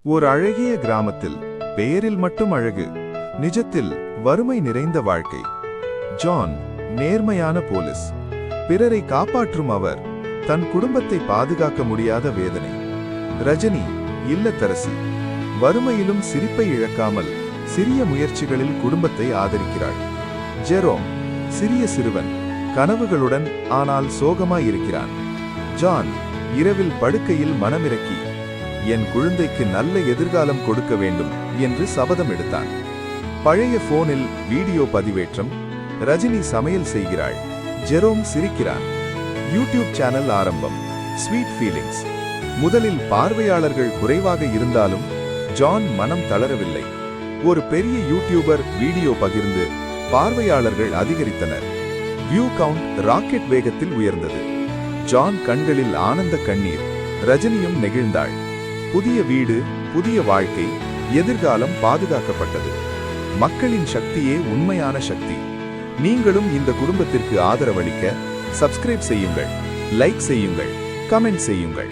ஒரு அழகிய கிராமத்தில் பெயரில் மட்டும் அழகு, நிஜத்தில் வறுமை நிறைந்த வாழ்க்கை. ஜான் நேர்மையான போலீஸ், பிறரை காப்பாற்றும் அவர், தன் குடும்பத்தை பாதுகாக்க முடியாத வேதனை. ரஜினி இல்லத்தரசி, வறுமையிலும் சிரிப்பை இழக்காமல் சிறிய முயற்சிகளில் குடும்பத்தை ஆதரிக்கிறாள். ஜெரோம் சிறிய சிறுவன், கனவுகளுடன் ஆனால் சோகமாய் இருக்கிறான். ஜான் இரவில் படுக்கையில் மனமிறக்கி, என் குழந்தைக்கு நல்ல எதிர்காலம் கொடுக்க வேண்டும் என்று சபதம் எடுத்தான். பழைய போனில் வீடியோ பதிவேற்றம். ரஜினி சமையல் செய்கிறாள், ஜெரோம் சிரிக்கிறான். யூடியூப் சேனல் ஆரம்பம், ஸ்வீட் ஃபீலிங்ஸ். முதலில் பார்வையாளர்கள் குறைவாக இருந்தாலும் ஜான் மனம் தளரவில்லை. ஒரு பெரிய யூடியூபர் வீடியோ பகிர்ந்து பார்வையாளர்கள் அதிகரித்தனர். வியூ கவுண்ட் ராக்கெட் வேகத்தில் உயர்ந்தது. ஜான் கண்களில் ஆனந்த கண்ணீர். ரஜினியும் நெகிழ்ந்தாள். புதிய வீடு, புதிய வாழ்க்கை, எதிர்காலம் பாதுகாக்கப்பட்டது. மக்களின் சக்தியே உண்மையான சக்தி. நீங்களும் இந்த குடும்பத்திற்கு ஆதரவளிக்க சப்ஸ்கிரைப் செய்யுங்கள், லைக் செய்யுங்கள், கமெண்ட் செய்யுங்கள்.